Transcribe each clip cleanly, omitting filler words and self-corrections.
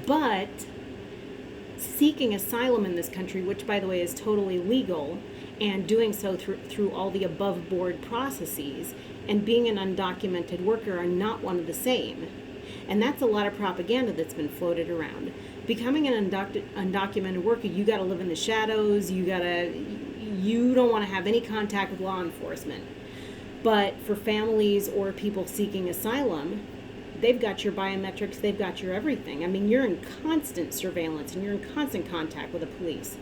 But seeking asylum in this country, which by the way is totally legal, and doing so through all the above board processes, and being an undocumented worker are not one of the same. And that's a lot of propaganda that's been floated around. Becoming an undocumented worker, you got to live in the shadows, you don't want to have any contact with law enforcement. But for families or people seeking asylum, they've got your biometrics, they've got your everything. I mean, you're in constant surveillance and you're in constant contact with the police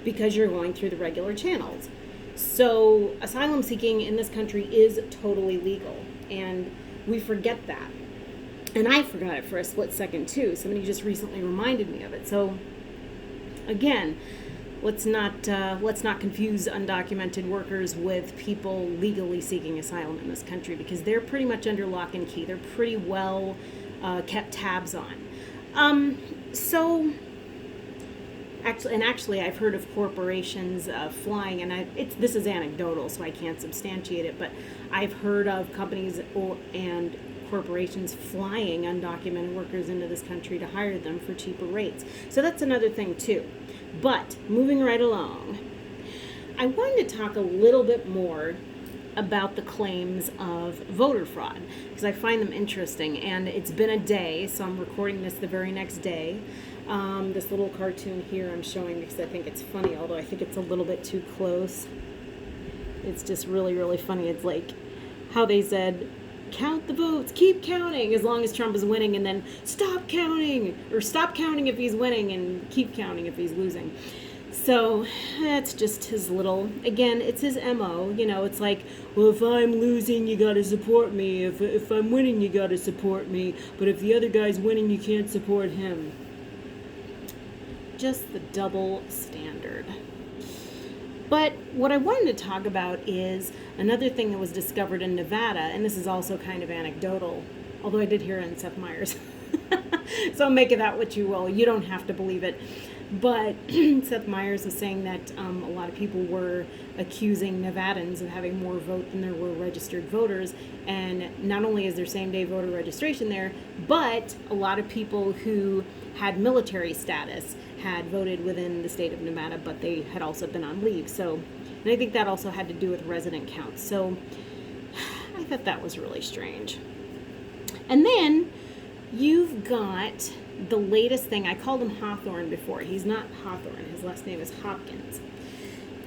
because you're going through the regular channels. So asylum seeking in this country is totally legal, and we forget that. And I forgot it for a split second too. Somebody just recently reminded me of it. So again, let's not confuse undocumented workers with people legally seeking asylum in this country, because they're pretty much under lock and key. They're pretty well kept tabs on. Actually, I've heard of corporations flying, and this is anecdotal, so I can't substantiate it, but I've heard of companies and corporations flying undocumented workers into this country to hire them for cheaper rates. So that's another thing too. But moving right along, I wanted to talk a little bit more about the claims of voter fraud, because I find them interesting, and it's been a day, so I'm recording this the very next day. This little cartoon here I'm showing because I think it's funny, although I think it's a little bit too close. It's just really, really funny. It's like how they said, count the votes, keep counting as long as Trump is winning, and then stop counting, or stop counting if he's winning and keep counting if he's losing. So that's just his little, again, it's his MO, it's like, well, if I'm losing, you gotta support me. If I'm winning, you gotta support me. But if the other guy's winning, you can't support him. Just the double standard. But what I wanted to talk about is another thing that was discovered in Nevada, and this is also kind of anecdotal, although I did hear it in Seth Meyers. So make of that what you will. You don't have to believe it. But Seth Meyers was saying that a lot of people were accusing Nevadans of having more vote than there were registered voters. And not only is there same-day voter registration there, but a lot of people who had military status had voted within the state of Nevada, but they had also been on leave. So, and I think that also had to do with resident counts. So I thought that was really strange. And then you've got the latest thing. I called him Hawthorne before. He's not Hawthorne. His last name is Hopkins.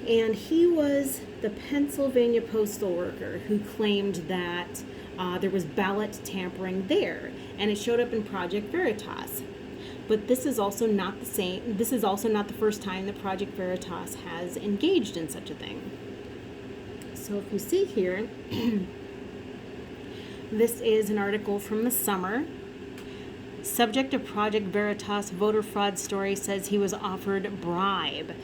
And he was the Pennsylvania postal worker who claimed that there was ballot tampering there, and it showed up in Project Veritas. But this is also not the same. This is also not the first time that Project Veritas has engaged in such a thing. So if you see here, this is an article from the summer. Subject of Project Veritas voter fraud story says he was offered bribe.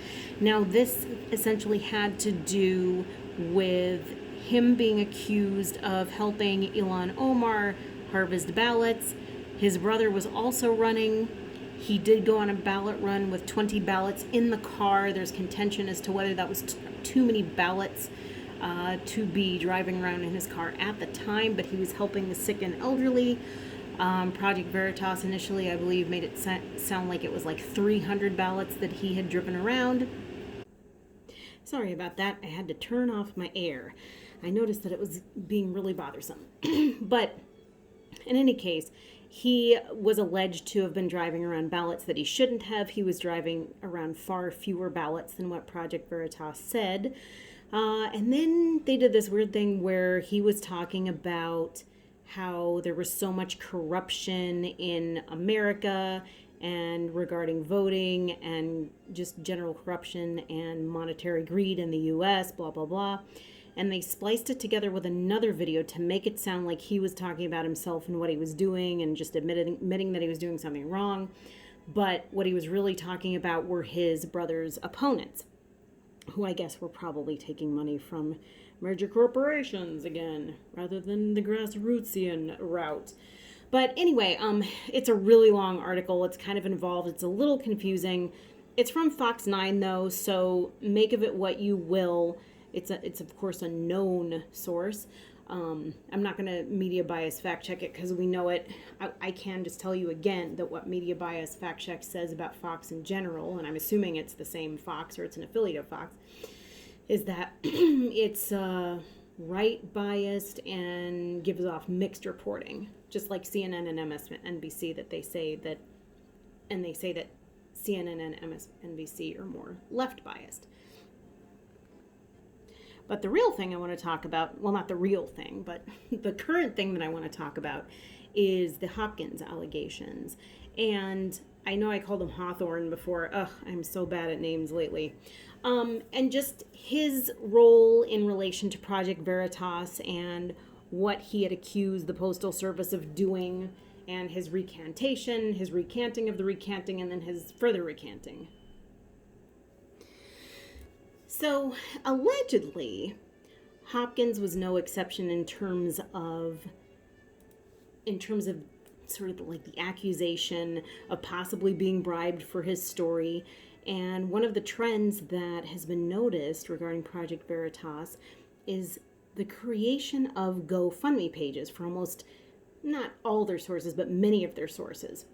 Now this essentially had to do with him being accused of helping Ilhan Omar harvest ballots. His brother was also running. He did go on a ballot run with 20 ballots in the car. There's contention as to whether that was too many ballots to be driving around in his car at the time, but he was helping the sick and elderly. Project Veritas initially, I believe, made it sound like it was like 300 ballots that he had driven around. Sorry about that. I had to turn off my air. I noticed that it was being really bothersome. But in any case, he was alleged to have been driving around ballots that he shouldn't have. He was driving around far fewer ballots than what Project Veritas said. And then they did this weird thing where he was talking about how there was so much corruption in America and regarding voting and just general corruption and monetary greed in the U.S., blah, blah, blah. And they spliced it together with another video to make it sound like he was talking about himself and what he was doing and just admitting that he was doing something wrong. But what he was really talking about were his brother's opponents, who I guess were probably taking money from merger corporations again, rather than the grassrootsian route. But anyway, it's a really long article. It's kind of involved. It's a little confusing. It's from Fox 9 though, so make of it what you will. It's of course a known source. I'm not going to media bias fact check it because we know it. I can just tell you again that what media bias fact check says about Fox in general, and I'm assuming it's the same Fox or it's an affiliate of Fox, is that it's right biased and gives off mixed reporting, just like CNN and MSNBC that they say that, and they say that CNN and MSNBC are more left biased. But the real thing I want to talk about, well, not the real thing, but the current thing that I want to talk about is the Hopkins allegations. And I know I called him Hawthorne before. Ugh, I'm so bad at names lately. And just his role in relation to Project Veritas and what he had accused the Postal Service of doing, and his recantation, his recanting of the recanting, and then his further recanting. So, allegedly, Hopkins was no exception in terms of sort of like the accusation of possibly being bribed for his story. And one of the trends that has been noticed regarding Project Veritas is the creation of GoFundMe pages for almost, not all their sources, but many of their sources.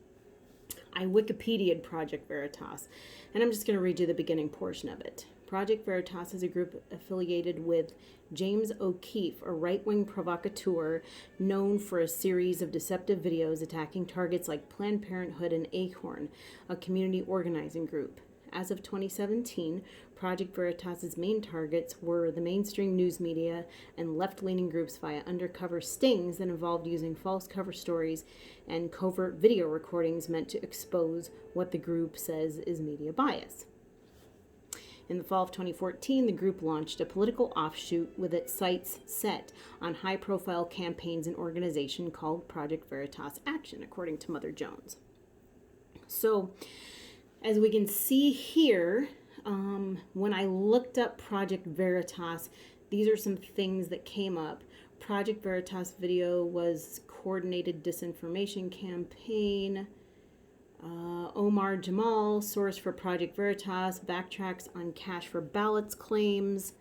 I Wikipedia'd Project Veritas, and I'm just going to read you the beginning portion of it. Project Veritas is a group affiliated with James O'Keefe, a right-wing provocateur known for a series of deceptive videos attacking targets like Planned Parenthood and Acorn, a community organizing group. As of 2017, Project Veritas's main targets were the mainstream news media and left-leaning groups via undercover stings that involved using false cover stories and covert video recordings meant to expose what the group says is media bias. In the fall of 2014, the group launched a political offshoot with its sights set on high-profile campaigns and organization called Project Veritas Action, according to Mother Jones. So, as we can see here, when I looked up Project Veritas, these are some things that came up. Project Veritas video was coordinated disinformation campaign. Omar Jamal, source for Project Veritas, backtracks on cash for ballots claims.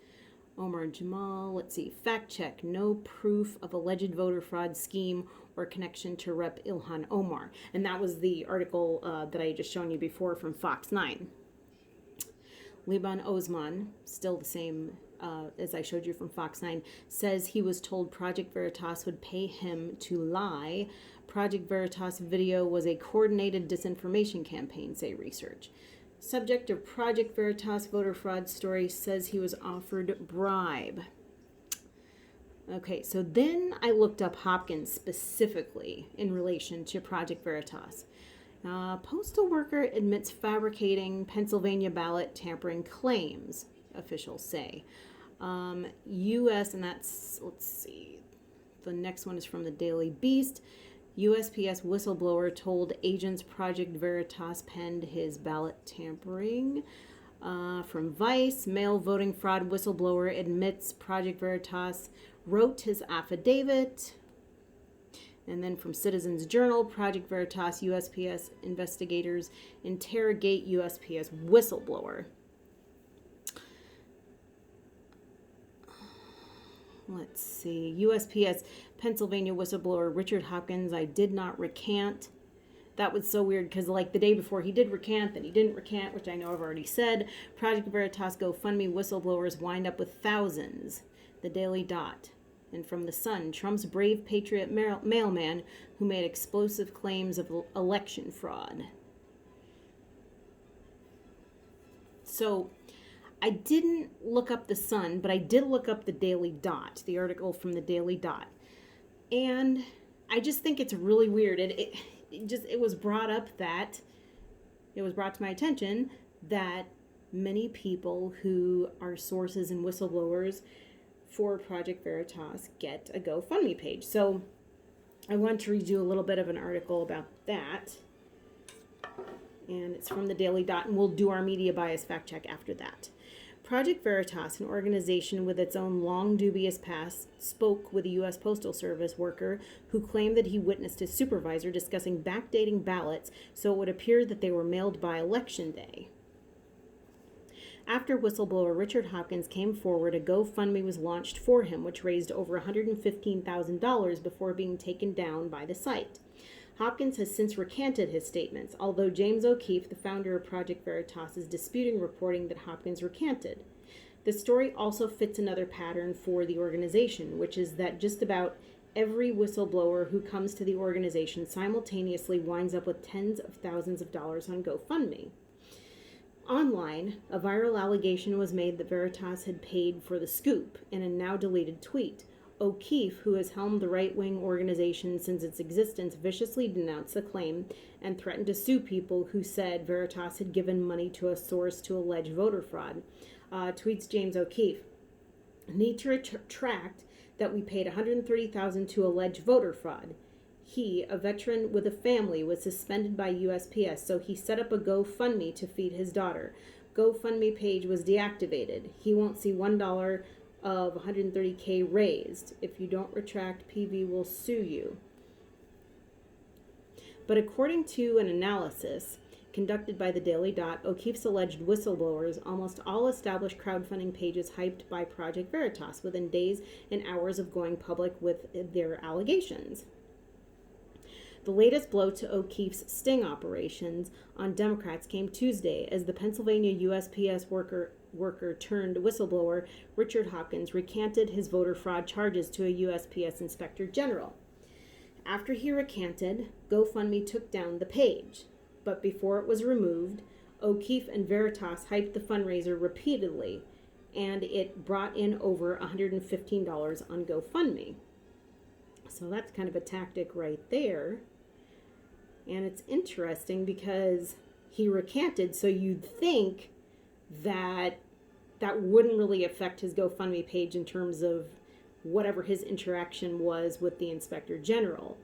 Omar Jamal, let's see, fact check, no proof of alleged voter fraud scheme or connection to Rep. Ilhan Omar. And that was the article that I had just shown you before from Fox 9. Liban Osman, still the same as I showed you from Fox 9, says he was told Project Veritas would pay him to lie. Project Veritas video was a coordinated disinformation campaign, say research. Subject of Project Veritas voter fraud story says he was offered bribe. Okay, so then I looked up Hopkins specifically in relation to Project Veritas. Postal worker admits fabricating Pennsylvania ballot tampering claims, officials say. U.S., and that's, let's see, the next one is from the Daily Beast. USPS whistleblower told agents Project Veritas penned his ballot tampering. From Vice, mail voting fraud whistleblower admits Project Veritas wrote his affidavit. And then from Citizens Journal, Project Veritas USPS investigators interrogate USPS whistleblower. Let's see. USPS Pennsylvania whistleblower Richard Hopkins, I did not recant. That was so weird because like the day before he did recant, then he didn't recant, which I know I've already said. Project Veritas GoFundMe whistleblowers wind up with thousands. The Daily Dot. And from The Sun, Trump's brave patriot mailman who made explosive claims of election fraud. So I didn't look up The Sun, but I did look up the Daily Dot, the article from the Daily Dot. And I just think it's really weird. It was brought to my attention that many people who are sources and whistleblowers for Project Veritas get a GoFundMe page. So I want to read you a little bit of an article about that. And it's from the Daily Dot, and we'll do our media bias fact check after that. Project Veritas, an organization with its own long dubious past, spoke with a U.S. Postal Service worker who claimed that he witnessed his supervisor discussing backdating ballots so it would appear that they were mailed by Election Day. After whistleblower Richard Hopkins came forward, a GoFundMe was launched for him, which raised over $115,000 before being taken down by the site. Hopkins has since recanted his statements, although James O'Keefe, the founder of Project Veritas, is disputing reporting that Hopkins recanted. The story also fits another pattern for the organization, which is that just about every whistleblower who comes to the organization simultaneously winds up with tens of thousands of dollars on GoFundMe. Online, a viral allegation was made that Veritas had paid for the scoop in a now deleted tweet. O'Keefe, who has helmed the right-wing organization since its existence, viciously denounced the claim and threatened to sue people who said Veritas had given money to a source to allege voter fraud. Tweets James O'Keefe, "Need to retract that we paid $130,000 to allege voter fraud. He, a veteran with a family, was suspended by USPS, so he set up a GoFundMe to feed his daughter. GoFundMe page was deactivated. He won't see $1 of 130K raised. If you don't retract, PV will sue you." But according to an analysis conducted by the Daily Dot, O'Keefe's alleged whistleblowers, almost all established crowdfunding pages hyped by Project Veritas within days and hours of going public with their allegations. The latest blow to O'Keefe's sting operations on Democrats came Tuesday as the Pennsylvania USPS worker turned whistleblower Richard Hopkins recanted his voter fraud charges to a USPS inspector general. After he recanted, GoFundMe took down the page. But before it was removed, O'Keefe and Veritas hyped the fundraiser repeatedly, and it brought in over $115 on GoFundMe. So that's kind of a tactic right there. And it's interesting because he recanted, so you'd think that that wouldn't really affect his GoFundMe page in terms of whatever his interaction was with the inspector general.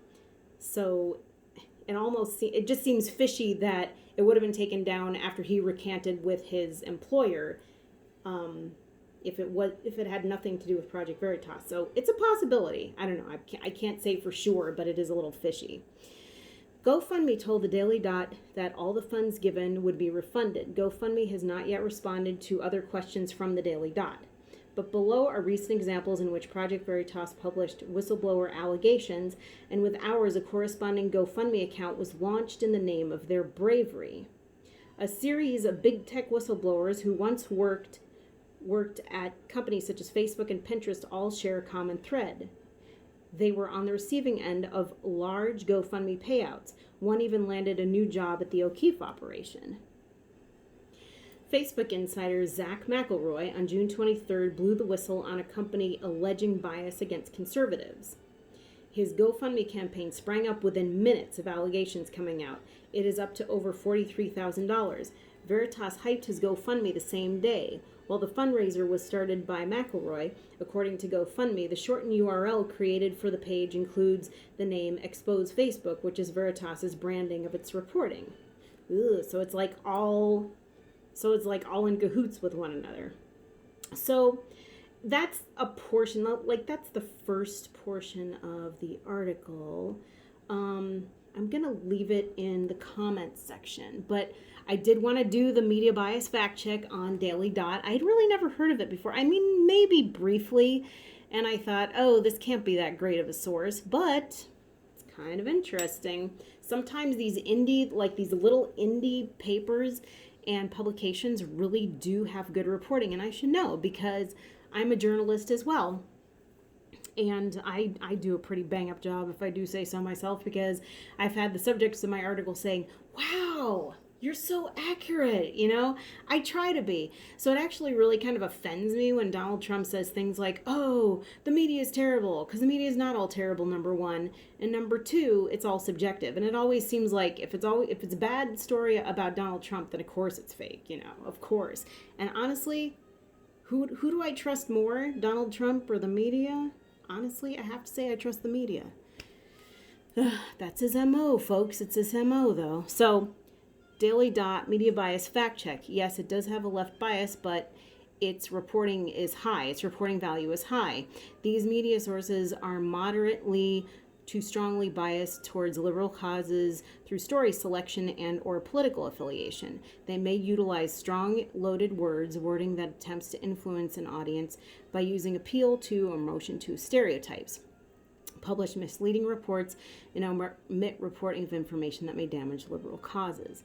So it just seems fishy that it would have been taken down after he recanted with his employer, if it had nothing to do with Project Veritas. So it's a possibility. I don't know. I can't say for sure, but it is a little fishy. GoFundMe told the Daily Dot that all the funds given would be refunded. GoFundMe has not yet responded to other questions from the Daily Dot. But below are recent examples in which Project Veritas published whistleblower allegations, and with ours, a corresponding GoFundMe account was launched in the name of their bravery. A series of big tech whistleblowers who once worked at companies such as Facebook and Pinterest all share a common thread. They were on the receiving end of large GoFundMe payouts. One even landed a new job at the O'Keefe operation. Facebook insider Zach McElroy on June 23rd blew the whistle on a company alleging bias against conservatives. His GoFundMe campaign sprang up within minutes of allegations coming out. It is up to over $43,000. Veritas hyped his GoFundMe the same day. While the fundraiser was started by McElroy, according to GoFundMe, the shortened URL created for the page includes the name Expose Facebook, which is Veritas's branding of its reporting. So it's like all in cahoots with one another. So that's a portion, that's the first portion of the article. I'm going to leave it in the comments section, but I did want to do the media bias fact check on Daily Dot. I'd really never heard of it before. I mean, maybe briefly, and I thought, oh, this can't be that great of a source, but it's kind of interesting. Sometimes these little indie papers and publications really do have good reporting, and I should know because I'm a journalist as well. And I do a pretty bang-up job, if I do say so myself, because I've had the subjects of my article saying, wow, you're so accurate, I try to be. So it actually really kind of offends me when Donald Trump says things like, oh, the media is terrible, because the media is not all terrible, number one. And number two, it's all subjective. And it always seems like if it's a bad story about Donald Trump, then of course it's fake, of course. And honestly, who do I trust more, Donald Trump or the media? Honestly, I have to say I trust the media. That's his MO, folks. It's his MO, though. So, Daily Dot, media bias fact check. Yes, it does have a left bias, but its reporting is high. Its reporting value is high. These media sources are moderately too strongly biased towards liberal causes through story selection and or political affiliation. They may utilize strong loaded wording that attempts to influence an audience by using appeal to or motion to stereotypes, publish misleading reports, and omit reporting of information that may damage liberal causes.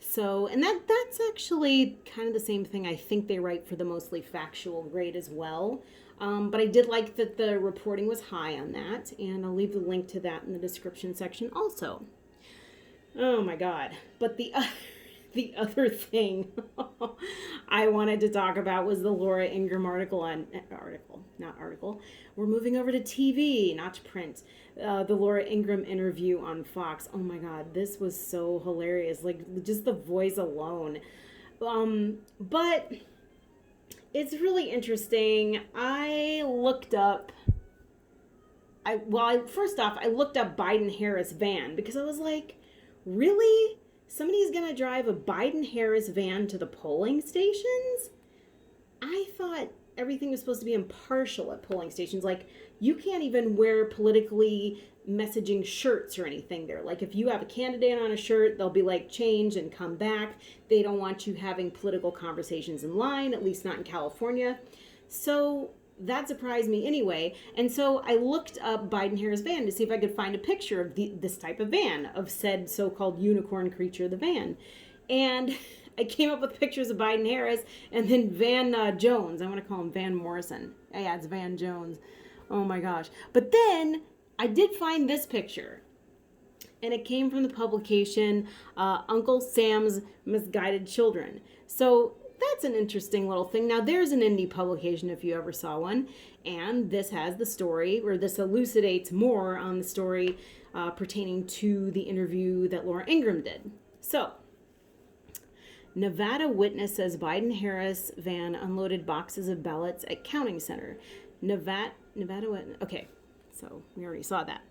So, and that's actually kind of the same thing I think they write for the mostly factual grade as well. But I did like that the reporting was high on that, and I'll leave the link to that in the description section also. Oh my God. But the other thing I wanted to talk about was the Laura Ingraham article. We're moving over to TV, not to print. The Laura Ingraham interview on Fox. Oh my God, this was so hilarious. Like, just the voice alone. But it's really interesting. I looked up Biden-Harris van because I was like, really? Somebody's going to drive a Biden-Harris van to the polling stations? I thought everything was supposed to be impartial at polling stations. Like, you can't even wear politically messaging shirts or anything there. Like, if you have a candidate on a shirt, they'll be like, change and come back. They don't want you having political conversations in line, at least not in California. So that surprised me anyway. And so I looked up Biden-Harris van to see if I could find a picture of this type of van, of said so-called unicorn creature, the van. And I came up with pictures of Biden-Harris and then Van Jones. I want to call him Van Morrison. Yeah, it's Van Jones. Oh my gosh. But then I did find this picture. And it came from the publication Uncle Sam's Misguided Children. So that's an interesting little thing. Now, there's an indie publication if you ever saw one. And this has the story, or this elucidates more on the story pertaining to the interview that Laura Ingraham did. So, Nevada witness says Biden-Harris van unloaded boxes of ballots at counting center. Nevada witness. Okay, so we already saw that.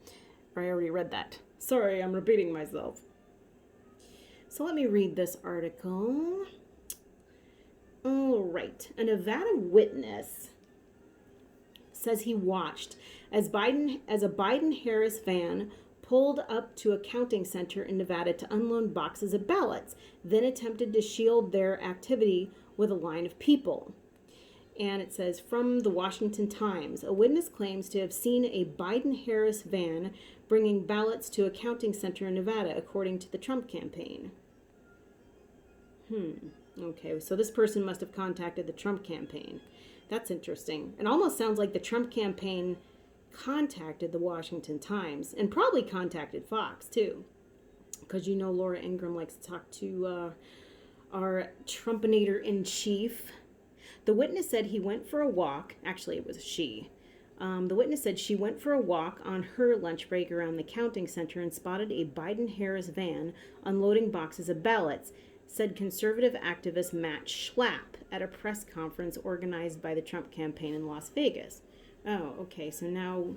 Or I already read that. Sorry, I'm repeating myself. So let me read this article. All right. A Nevada witness says he watched as a Biden-Harris van pulled up to a counting center in Nevada to unload boxes of ballots, then attempted to shield their activity with a line of people. And it says, from the Washington Times, a witness claims to have seen a Biden-Harris van bringing ballots to a counting center in Nevada, according to the Trump campaign. Okay, so this person must have contacted the Trump campaign. That's interesting. It almost sounds like the Trump campaign contacted the Washington Times and probably contacted Fox too, because you know Laura Ingraham likes to talk to our Trumpinator-in-chief. The witness said he went for a walk. Actually, it was she. The witness said she went for a walk on her lunch break around the counting center and spotted a Biden-Harris van unloading boxes of ballots, said conservative activist Matt Schlapp at a press conference organized by the Trump campaign in Las Vegas. Oh, okay. So now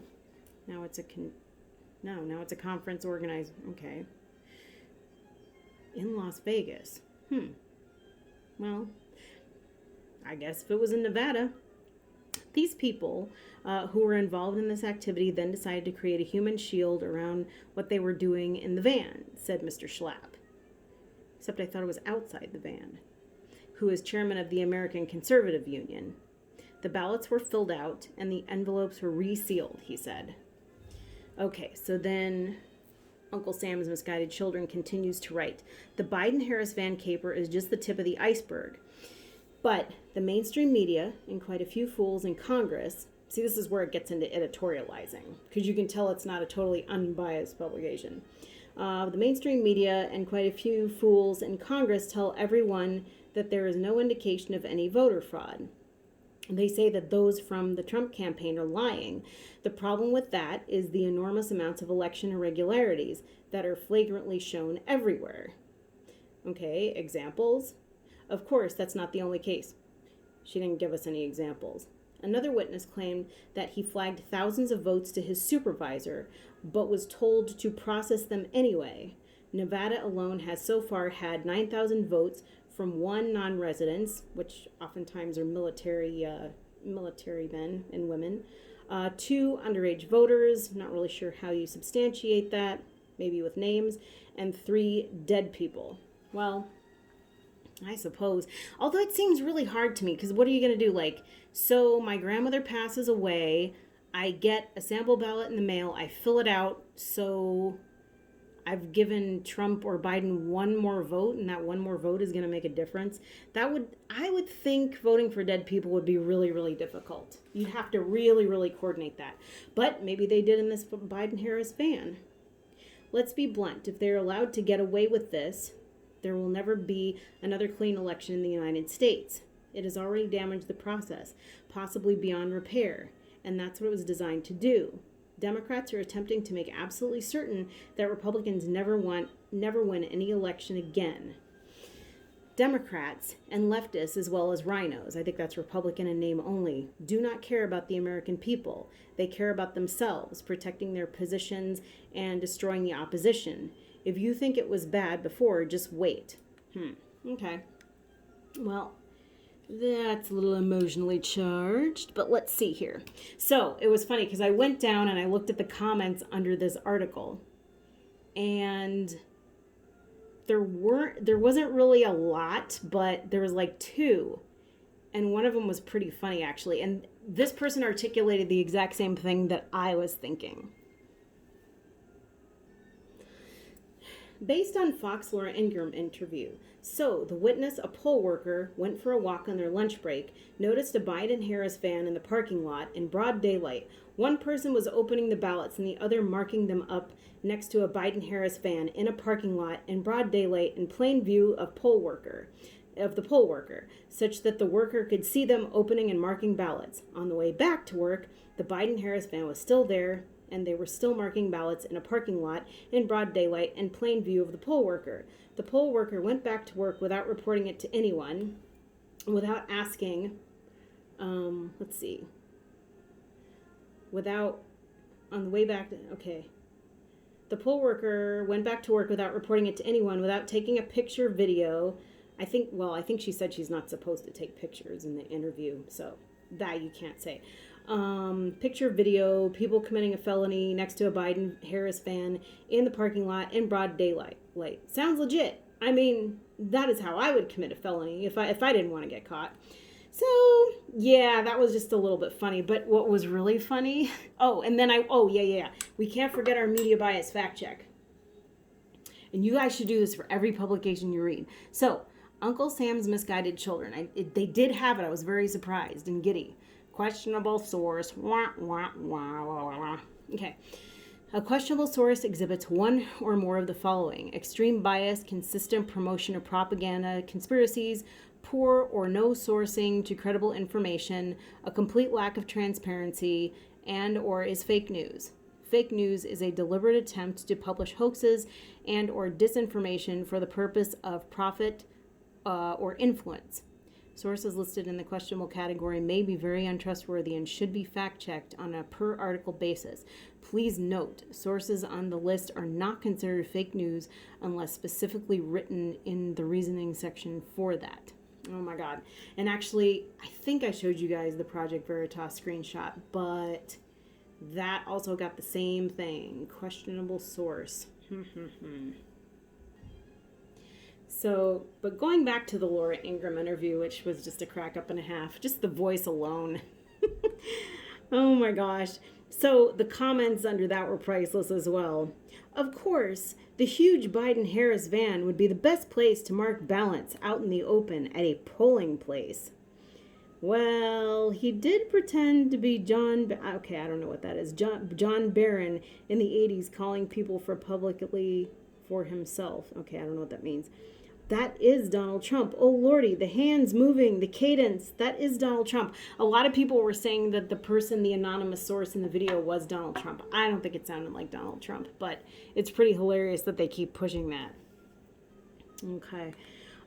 it's a conference organized. Okay. In Las Vegas. Well, I guess if it was in Nevada. These people who were involved in this activity then decided to create a human shield around what they were doing in the van, said Mr. Schlapp. Except I thought it was outside the van, who is chairman of the American Conservative Union. The ballots were filled out and the envelopes were resealed, he said. Okay, so then Uncle Sam's Misguided Children continues to write, the Biden-Harris van caper is just the tip of the iceberg. But the mainstream media and quite a few fools in Congress, see, this is where it gets into editorializing, because you can tell it's not a totally unbiased publication. The mainstream media and quite a few fools in Congress tell everyone that there is no indication of any voter fraud. They say that those from the Trump campaign are lying. The problem with that is the enormous amounts of election irregularities that are flagrantly shown everywhere. Okay, examples? Of course, that's not the only case. She didn't give us any examples. Another witness claimed that he flagged thousands of votes to his supervisor, but was told to process them anyway. Nevada alone has so far had 9,000 votes from one non-residents, which oftentimes are military men and women, 2 underage voters, not really sure how you substantiate that, maybe with names, and 3 dead people. Well, I suppose. Although it seems really hard to me, because what are you going to do? Like, so my grandmother passes away, I get a sample ballot in the mail, I fill it out, so I've given Trump or Biden one more vote, and that one more vote is going to make a difference. I would think voting for dead people would be really, really difficult. You'd have to really, really coordinate that. But maybe they did in this Biden-Harris van. Let's be blunt. If they're allowed to get away with this, there will never be another clean election in the United States. It has already damaged the process, possibly beyond repair, and that's what it was designed to do. Democrats are attempting to make absolutely certain that Republicans never win any election again. Democrats and leftists, as well as rhinos, I think that's Republican in name only, do not care about the American people. They care about themselves, protecting their positions and destroying the opposition. If you think it was bad before, just wait. Okay. Well, that's a little emotionally charged, but let's see here. So it was funny because I went down and I looked at the comments under this article, and there wasn't really a lot, but there was like 2, and one of them was pretty funny actually. And this person articulated the exact same thing that I was thinking. Based on Fox Laura Ingraham interview. So, the witness, a poll worker, went for a walk on their lunch break, noticed a Biden-Harris van in the parking lot in broad daylight. One person was opening the ballots and the other marking them up next to a Biden-Harris van in a parking lot in broad daylight in plain view of the poll worker, such that the worker could see them opening and marking ballots. On the way back to work, the Biden-Harris van was still there, and they were still marking ballots in a parking lot in broad daylight and plain view of the poll worker. The poll worker went back to work without reporting it to anyone, without asking, on the way back, The poll worker went back to work without reporting it to anyone, without taking a picture, video. I think she said she's not supposed to take pictures in the interview, so that you can't say. Picture, video, people committing a felony next to a Biden-Harris van in the parking lot in broad daylight. Sounds legit. I mean, that is how I would commit a felony if I didn't want to get caught. So, yeah, that was just a little bit funny. But what was really funny... we can't forget our media bias fact check. And you guys should do this for every publication you read. So, Uncle Sam's Misguided Children. They did have it. I was very surprised and giddy. Questionable source. Wah, wah, wah, wah, wah, wah. Okay. A questionable source exhibits one or more of the following: extreme bias, consistent promotion of propaganda, conspiracies, poor or no sourcing to credible information, a complete lack of transparency, and or is fake news. Fake news is a deliberate attempt to publish hoaxes and or disinformation for the purpose of profit or influence. Sources listed in the questionable category may be very untrustworthy and should be fact-checked on a per-article basis. Please note, sources on the list are not considered fake news unless specifically written in the reasoning section for that. Oh my God. And actually, I think I showed you guys the Project Veritas screenshot, but that also got the same thing. Questionable source. So, but going back to the Laura Ingraham interview, which was just a crack up and a half, just the voice alone. Oh my gosh. So the comments under that were priceless as well. Of course, the huge Biden-Harris van would be the best place to mark ballots out in the open at a polling place. Well, he did pretend to be John Barron in the 80s, calling people publicly for himself. Okay, I don't know what that means. That is Donald Trump. Oh, Lordy, the hands moving, the cadence, that is Donald Trump. A lot of people were saying that the anonymous source in the video was Donald Trump. I don't think it sounded like Donald Trump, but it's pretty hilarious that they keep pushing that. Okay.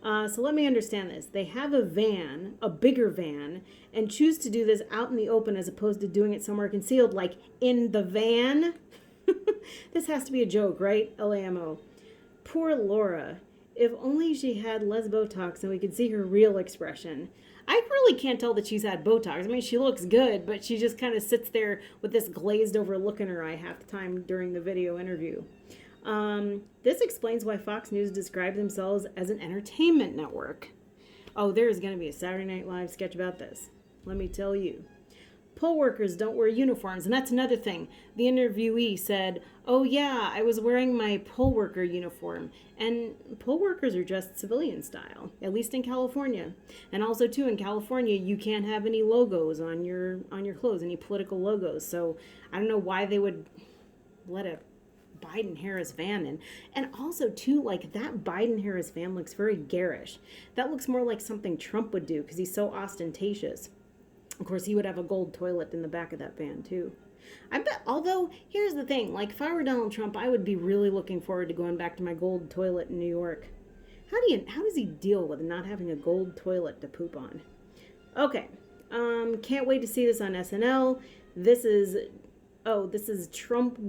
So let me understand this. They have a van, a bigger van, and choose to do this out in the open as opposed to doing it somewhere concealed, like in the van. This has to be a joke, right? LAMO. Poor Laura. If only she had less Botox and we could see her real expression. I really can't tell that she's had Botox. I mean, she looks good, but she just kind of sits there with this glazed over look in her eye half the time during the video interview. This explains why Fox News described themselves as an entertainment network. Oh, there's going to be a Saturday Night Live sketch about this. Let me tell you. Poll workers don't wear uniforms, and that's another thing. The interviewee said, "Oh yeah, I was wearing my poll worker uniform." And poll workers are dressed civilian style, at least in California. And also too, in California, you can't have any logos on your clothes, any political logos. So I don't know why they would let a Biden-Harris van in. And also too, like, that Biden-Harris van looks very garish. That looks more like something Trump would do because he's so ostentatious. Of course, he would have a gold toilet in the back of that van, too. I bet, although, here's the thing. Like, if I were Donald Trump, I would be really looking forward to going back to my gold toilet in New York. How does he deal with not having a gold toilet to poop on? Okay. Can't wait to see this on SNL. This is Trump.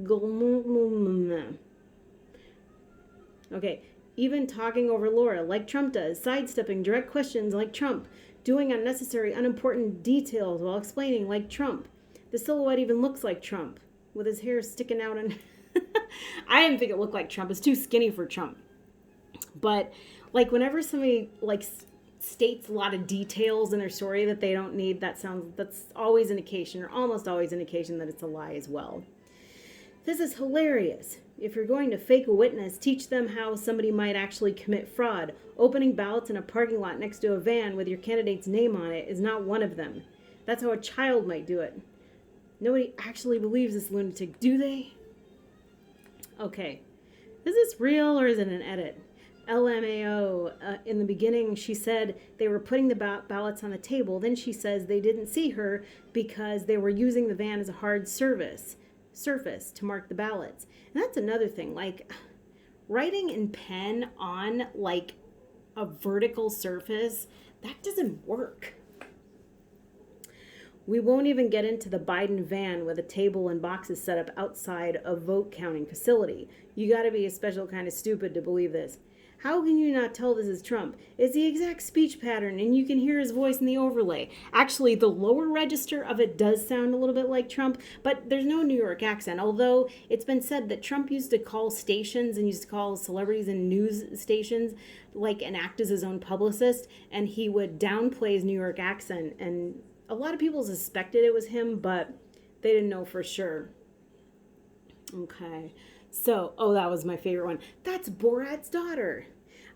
Okay. Even talking over Laura like Trump does. Sidestepping direct questions like Trump. Doing unnecessary, unimportant details while explaining like Trump. The silhouette even looks like Trump, with his hair sticking out. And I didn't think it looked like Trump. It's too skinny for Trump. But like whenever somebody like states a lot of details in their story that they don't need, that's always an indication, or almost always an indication, that it's a lie as well. This is hilarious. If you're going to fake a witness, teach them how somebody might actually commit fraud. Opening ballots in a parking lot next to a van with your candidate's name on it is not one of them. That's how a child might do it. Nobody actually believes this lunatic, do they? Okay. Is this real or is it an edit? LMAO, in the beginning, she said they were putting the ballots on the table. Then she says they didn't see her because they were using the van as a hard surface to mark the ballots. And that's another thing, like writing in pen on like a vertical surface, that doesn't work. We won't even get into the Biden van with a table and boxes set up outside a vote counting facility. You got to be a special kind of stupid to believe this. How can you not tell this is Trump? It's the exact speech pattern, and you can hear his voice in the overlay. Actually, the lower register of it does sound a little bit like Trump, but there's no New York accent, although it's been said that Trump used to call stations and used to call celebrities and news stations like and act as his own publicist, and he would downplay his New York accent, and a lot of people suspected it was him, but they didn't know for sure. Okay. So, that was my favorite one. That's Borat's daughter.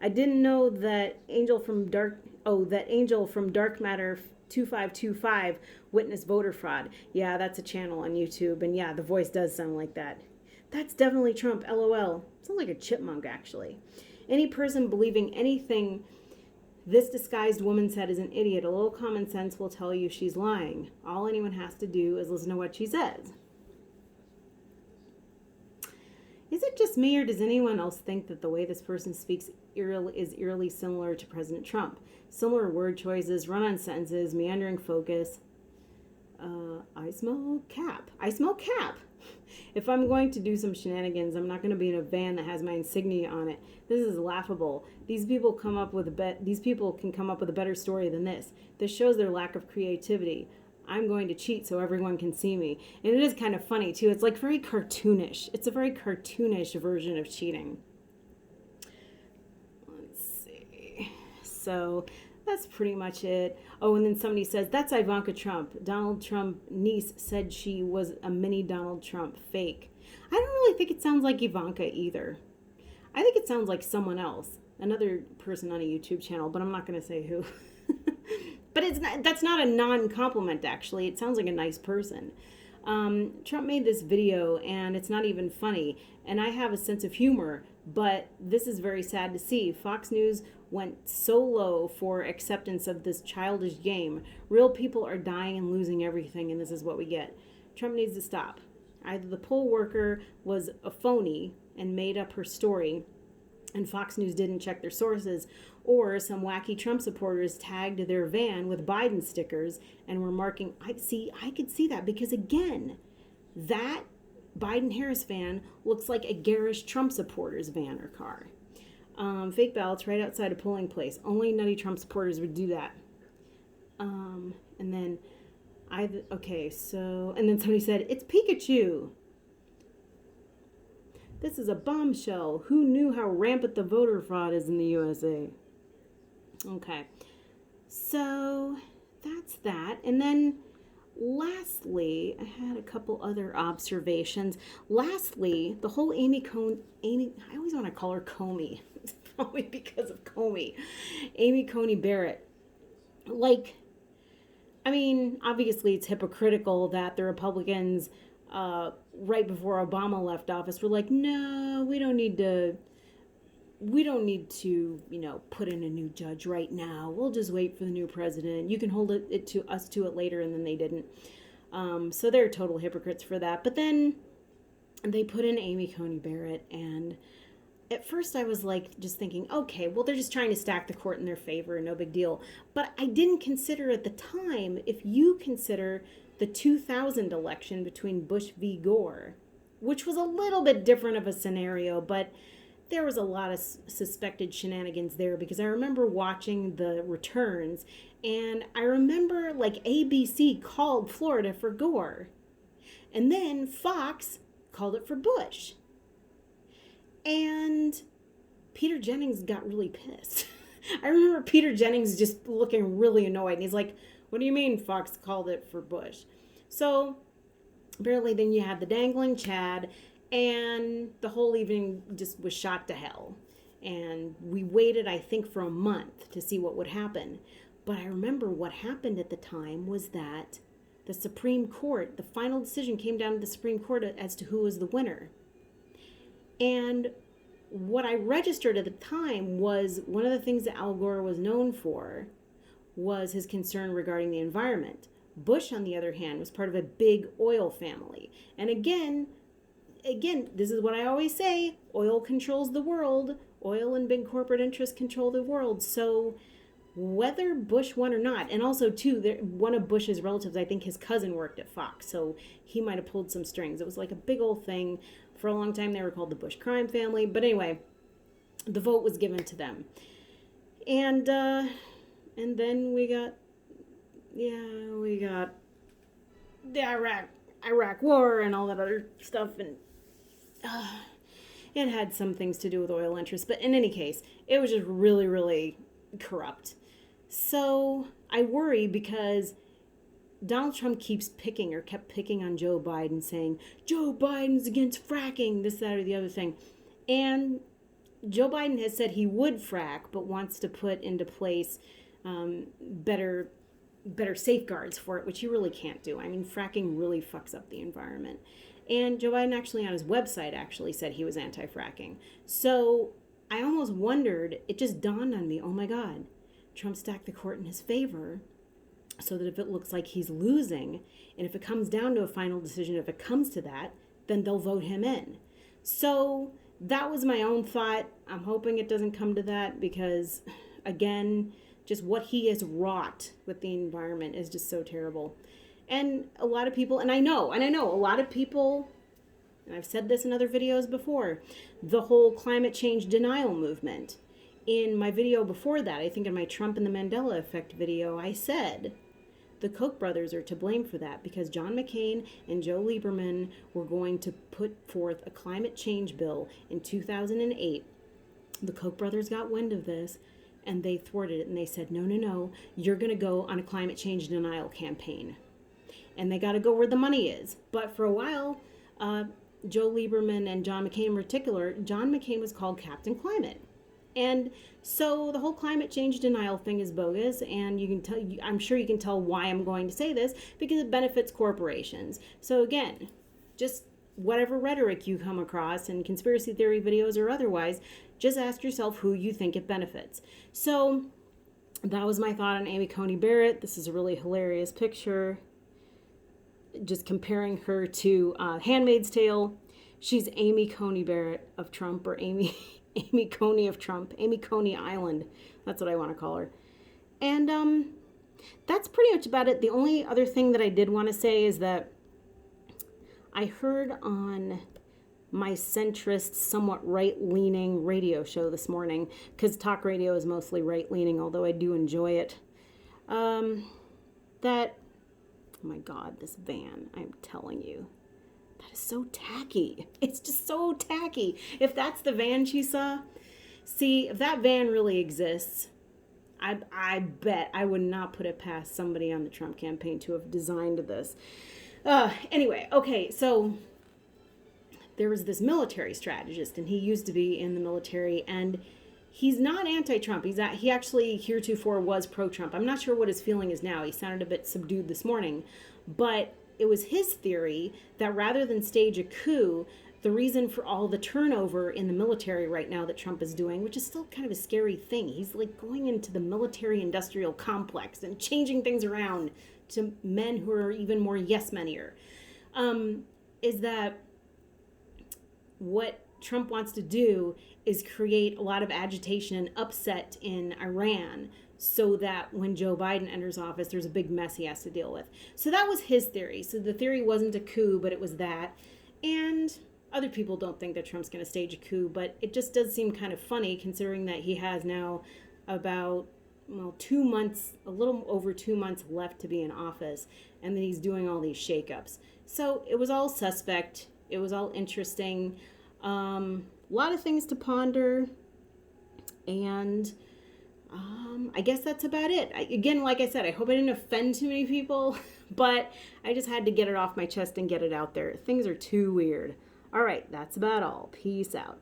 I didn't know that Angel from Dark Matter 2525 witnessed voter fraud. Yeah, that's a channel on YouTube, and yeah, the voice does sound like that. That's definitely Trump, LOL. Sounds like a chipmunk, actually. Any person believing anything this disguised woman said is an idiot. A little common sense will tell you she's lying. All anyone has to do is listen to what she says. Is it just me, or does anyone else think that the way this person speaks is eerily similar to President Trump? Similar word choices, run-on sentences, meandering focus. I smell cap. If I'm going to do some shenanigans, I'm not going to be in a van that has my insignia on it. This is laughable. These people can come up with a better story than this. This shows their lack of creativity. I'm going to cheat so everyone can see me. And it is kind of funny, too. It's like very cartoonish. It's a very cartoonish version of cheating. Let's see. So that's pretty much it. Oh, and then somebody says, that's Ivanka Trump. Donald Trump's niece said she was a mini Donald Trump. Fake. I don't really think it sounds like Ivanka either. I think it sounds like someone else. Another person on a YouTube channel, but I'm not going to say who. But that's not a non-compliment, actually. It sounds like a nice person. Trump made this video, and it's not even funny. And I have a sense of humor, but this is very sad to see. Fox News went so low for acceptance of this childish game. Real people are dying and losing everything, and this is what we get. Trump needs to stop. Either the poll worker was a phony and made up her story, and Fox News didn't check their sources, or some wacky Trump supporters tagged their van with Biden stickers and were marking, I could see that, because again, that Biden-Harris van looks like a garish Trump supporter's van or car. Fake ballots right outside a polling place. Only nutty Trump supporters would do that. And then and then somebody said, it's Pikachu. This is a bombshell. Who knew how rampant the voter fraud is in the USA? Okay. So that's that. And then lastly, I had a couple other observations. Lastly, the whole I always want to call her Comey. It's probably because of Comey. Amy Coney Barrett. Obviously it's hypocritical that the Republicans, right before Obama left office, were like, no, we don't need to, put in a new judge right now. We'll just wait for the new president. You can hold it to it later, and then they didn't. So they're total hypocrites for that. But then they put in Amy Coney Barrett, and at first I was just thinking, okay, well, they're just trying to stack the court in their favor, no big deal. But I didn't consider at the time, if you consider the 2000 election between Bush v. Gore, which was a little bit different of a scenario, but there was a lot of suspected shenanigans there, because I remember watching the returns, and I remember ABC called Florida for Gore, and then Fox called it for Bush. And Peter Jennings got really pissed. I remember Peter Jennings just looking really annoyed. And he's like, what do you mean Fox called it for Bush? So apparently then you had the dangling Chad, and the whole evening just was shot to hell. And we waited, I think, for a month to see what would happen. But I remember what happened at the time was that the Supreme Court, the final decision came down to the Supreme Court as to who was the winner. And what I registered at the time was one of the things that Al Gore was known for was his concern regarding the environment. Bush, on the other hand, was part of a big oil family. And again, this is what I always say, oil controls the world. Oil and big corporate interests control the world. So whether Bush won or not, and also, too, one of Bush's relatives, I think his cousin worked at Fox, so he might have pulled some strings. It was like a big old thing. For a long time, they were called the Bush crime family. But anyway, the vote was given to them. And then we got the Iraq war and all that other stuff, and it had some things to do with oil interests. But in any case, it was just really, really corrupt. So I worry because Donald Trump kept picking on Joe Biden, saying, Joe Biden's against fracking, this, that, or the other thing. And Joe Biden has said he would frack, but wants to put into place better safeguards for it, which he really can't do. I mean, fracking really fucks up the environment. And Joe Biden actually on his website actually said he was anti-fracking. So I almost wondered, it just dawned on me, oh my God, Trump stacked the court in his favor, so that if it looks like he's losing, and if it comes down to a final decision, if it comes to that, then they'll vote him in. So that was my own thought. I'm hoping it doesn't come to that, because, again, just what he has wrought with the environment is just so terrible. And a lot of people, and I know a lot of people, and I've said this in other videos before, the whole climate change denial movement. In my video before that, I think in my Trump and the Mandela Effect video, I said the Koch brothers are to blame for that, because John McCain and Joe Lieberman were going to put forth a climate change bill in 2008. The Koch brothers got wind of this, and they thwarted it, and they said, no, you're going to go on a climate change denial campaign. And they got to go where the money is. But for a while, Joe Lieberman and John McCain in particular, John McCain was called Captain Climate. And so the whole climate change denial thing is bogus, and I'm sure you can tell why I'm going to say this, because it benefits corporations. So again, just whatever rhetoric you come across in conspiracy theory videos or otherwise, just ask yourself who you think it benefits. So that was my thought on Amy Coney Barrett. This is a really hilarious picture, just comparing her to Handmaid's Tale. She's Amy Coney Barrett of Trump, or Amy Coney of Trump, Amy Coney Island. That's what I want to call her. And that's pretty much about it. The only other thing that I did want to say is that I heard on my centrist, somewhat right-leaning radio show this morning, because talk radio is mostly right-leaning, although I do enjoy it. That, oh my God, this van, I'm telling you, that is so tacky. It's just so tacky. If that's the van she saw, see, if that van really exists, I bet I would not put it past somebody on the Trump campaign to have designed this. Anyway, okay, so there was this military strategist, and he used to be in the military, and he's not anti-Trump. He actually heretofore was pro-Trump. I'm not sure what his feeling is now. He sounded a bit subdued this morning, but it was his theory that rather than stage a coup, the reason for all the turnover in the military right now that Trump is doing, which is still kind of a scary thing, he's like going into the military-industrial complex and changing things around to men who are even more yes-menier, is that what Trump wants to do is create a lot of agitation and upset in Iran so that when Joe Biden enters office, there's a big mess he has to deal with. So that was his theory. So the theory wasn't a coup, but it was that. And other people don't think that Trump's going to stage a coup, but it just does seem kind of funny considering that he has now about, 2 months, a little over 2 months left to be in office, and then he's doing all these shakeups. So it was all suspect. It was all interesting. A lot of things to ponder, and I guess that's about it. Again, like I said, I hope I didn't offend too many people, but I just had to get it off my chest and get it out there. Things are too weird. All right, that's about all. Peace out.